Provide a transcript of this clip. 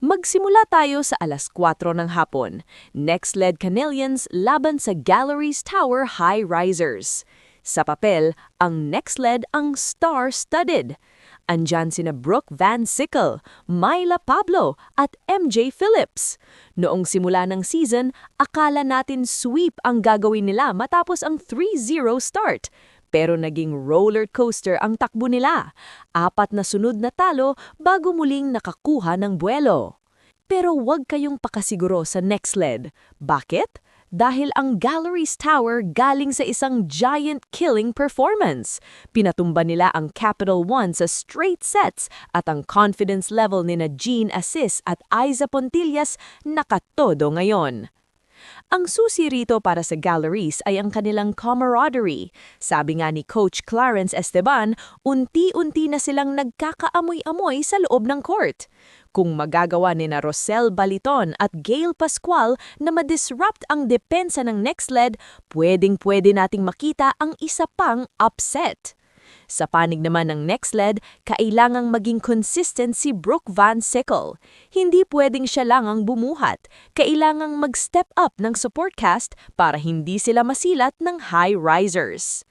Magsimula tayo sa 4:00 ng hapon. Next led Canelians laban sa Galleries Tower High Risers. Sa papel, ang next led ang star-studded. Andyan sina Brooke Van Sickle, Myla Pablo at MJ Phillips. Noong simula ng season, akala natin sweep ang gagawin nila matapos ang 3-0 start. Pero naging roller coaster ang takbo nila. 4 na sunod na talo bago muling nakakuha ng buwelo. Pero huwag kayong pakasiguro sa next led. Bakit? Dahil ang Galleries Tower galing sa isang giant killing performance. Pinatumba nila ang Capital One sa straight sets at ang confidence level ni Jean Assis at Aiza Pontillas nakatodo ngayon. Ang susi rito para sa Galleries ay ang kanilang camaraderie. Sabi nga ni Coach Clarence Esteban, unti-unti na silang nagkakaamoy-amoy sa loob ng court. Kung magagawa ni na Rosel Baliton at Gail Pascual na ma-disrupt ang depensa ng next led, pwedeng-pwede nating makita ang isa pang upset. Sa panig naman ng next led, kailangang maging consistent si Brooke Van Sickle. Hindi pwedeng siya lang ang bumuhat. Kailangang mag-step up ng support cast para hindi sila masilat ng high risers.